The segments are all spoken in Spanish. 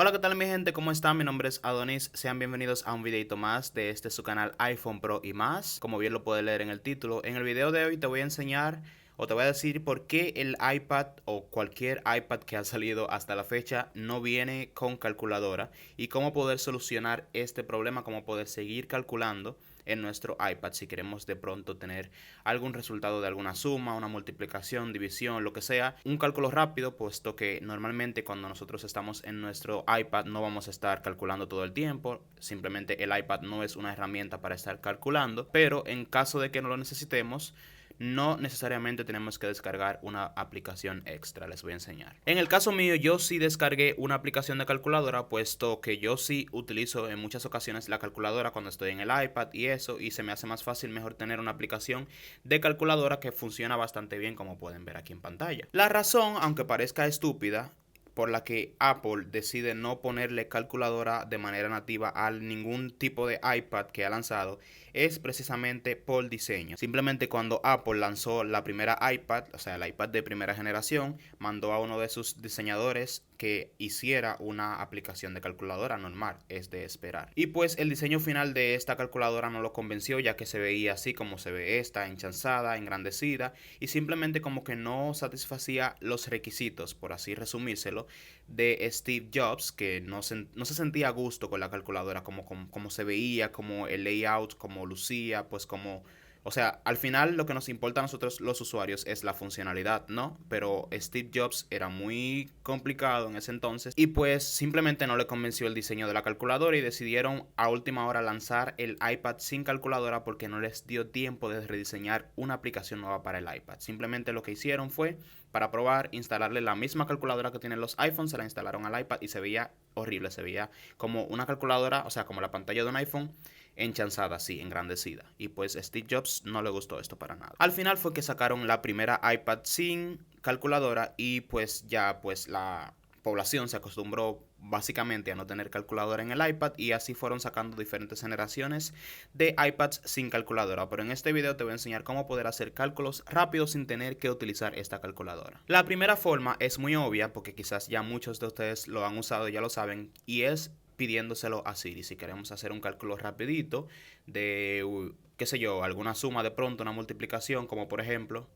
Hola, ¿qué tal mi gente? ¿Cómo están? Mi nombre es Adonis. Sean bienvenidos a un videito más de su canal iPhone Pro y más. Como bien lo puedes leer en el título, en el video de hoy te voy a enseñar o te voy a decir por qué el iPad o cualquier iPad que ha salido hasta la fecha no viene con calculadora y cómo poder solucionar este problema, cómo poder seguir calculando en nuestro iPad si queremos de pronto tener algún resultado de alguna suma, una multiplicación, división, lo que sea, un cálculo rápido, puesto que normalmente cuando nosotros estamos en nuestro iPad no vamos a estar calculando todo el tiempo, simplemente el iPad no es una herramienta para estar calculando, pero en caso de que no lo necesitemos, no necesariamente tenemos que descargar una aplicación extra, les voy a enseñar. En el caso mío, yo sí descargué una aplicación de calculadora, puesto que yo sí utilizo en muchas ocasiones la calculadora cuando estoy en el iPad y eso, y se me hace más fácil mejor tener una aplicación de calculadora que funciona bastante bien, como pueden ver aquí en pantalla. La razón, aunque parezca estúpida, por la que Apple decide no ponerle calculadora de manera nativa a ningún tipo de iPad que ha lanzado es precisamente por diseño. Simplemente cuando Apple lanzó la primera iPad, o sea, el iPad de primera generación, mandó a uno de sus diseñadores que hiciera una aplicación de calculadora normal, es de esperar. Y pues el diseño final de esta calculadora no lo convenció, ya que se veía así como se ve esta, enchanzada, engrandecida, y simplemente como que no satisfacía los requisitos, por así resumírselo, de Steve Jobs, que no se sentía a gusto con la calculadora, como se veía, como el layout, como lucía, pues como... O sea, al final lo que nos importa a nosotros los usuarios es la funcionalidad, ¿no? Pero Steve Jobs era muy complicado en ese entonces y pues simplemente no le convenció el diseño de la calculadora y decidieron a última hora lanzar el iPad sin calculadora porque no les dio tiempo de rediseñar una aplicación nueva para el iPad. Simplemente lo que hicieron fue, para probar, instalarle la misma calculadora que tienen los iPhones, se la instalaron al iPad y se veía horrible, se veía como una calculadora, o sea, como la pantalla de un iPhone enchanzada, así, engrandecida. Y pues Steve Jobs no le gustó esto para nada. Al final fue que sacaron la primera iPad sin calculadora y pues ya pues la población se acostumbró básicamente a no tener calculadora en el iPad y así fueron sacando diferentes generaciones de iPads sin calculadora. Pero en este video te voy a enseñar cómo poder hacer cálculos rápidos sin tener que utilizar esta calculadora. La primera forma es muy obvia porque quizás ya muchos de ustedes lo han usado y ya lo saben, y es pidiéndoselo a Siri. Si queremos hacer un cálculo rapidito de, qué sé yo, alguna suma de pronto, una multiplicación, como por ejemplo,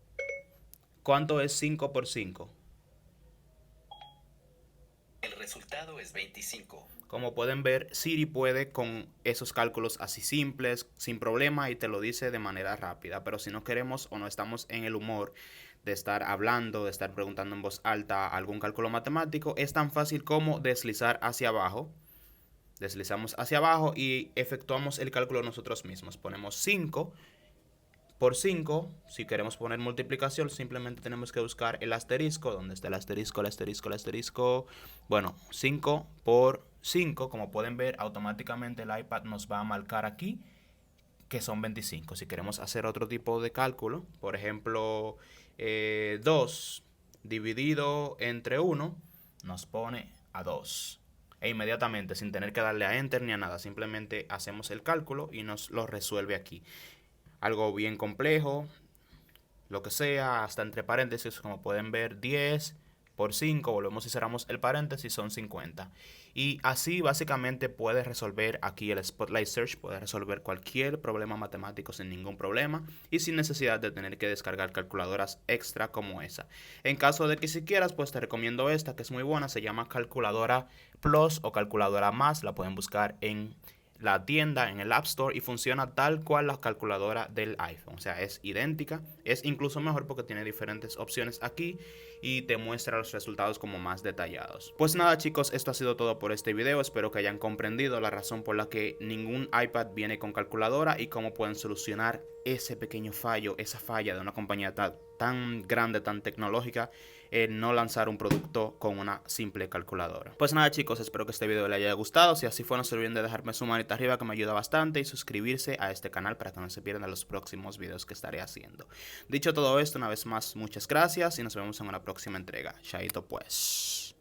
¿cuánto es 5 por 5? El resultado es 25. Como pueden ver, Siri puede con esos cálculos así simples, sin problema, y te lo dice de manera rápida. Pero si no queremos o no estamos en el humor de estar hablando, de estar preguntando en voz alta algún cálculo matemático, es tan fácil como deslizar hacia abajo. Deslizamos hacia abajo y efectuamos el cálculo nosotros mismos. Ponemos 5 por 5. Si queremos poner multiplicación, simplemente tenemos que buscar el asterisco. ¿Dónde está el asterisco? El asterisco, el asterisco. Bueno, 5 por 5. Como pueden ver, automáticamente el iPad nos va a marcar aquí que son 25. Si queremos hacer otro tipo de cálculo, por ejemplo, 2 dividido entre 1, nos pone a 2. E inmediatamente, sin tener que darle a enter ni a nada, simplemente hacemos el cálculo y nos lo resuelve aquí. Algo bien complejo, lo que sea, hasta entre paréntesis, como pueden ver, 10 por 5, volvemos y cerramos el paréntesis, son 50. Y así básicamente puedes resolver aquí el Spotlight Search, puedes resolver cualquier problema matemático sin ningún problema y sin necesidad de tener que descargar calculadoras extra como esa. En caso de que si quieras, pues te recomiendo esta que es muy buena, se llama Calculadora Plus o Calculadora Más, la pueden buscar en la tienda, en el App Store, y funciona tal cual la calculadora del iPhone. O sea, es idéntica, es incluso mejor porque tiene diferentes opciones aquí y te muestra los resultados como más detallados. Pues nada chicos, esto ha sido todo por este video. Espero que hayan comprendido la razón por la que ningún iPad viene con calculadora y cómo pueden solucionar ese pequeño fallo, esa falla de una compañía tan grande, tan tecnológica, no lanzar un producto con una simple calculadora. Pues nada chicos, espero que este video les haya gustado. Si así fue, no se olviden de dejarme su manita arriba, que me ayuda bastante, y suscribirse a este canal para que no se pierdan los próximos videos que estaré haciendo. Dicho todo esto, una vez más, muchas gracias y nos vemos en una próxima entrega. Chaito pues.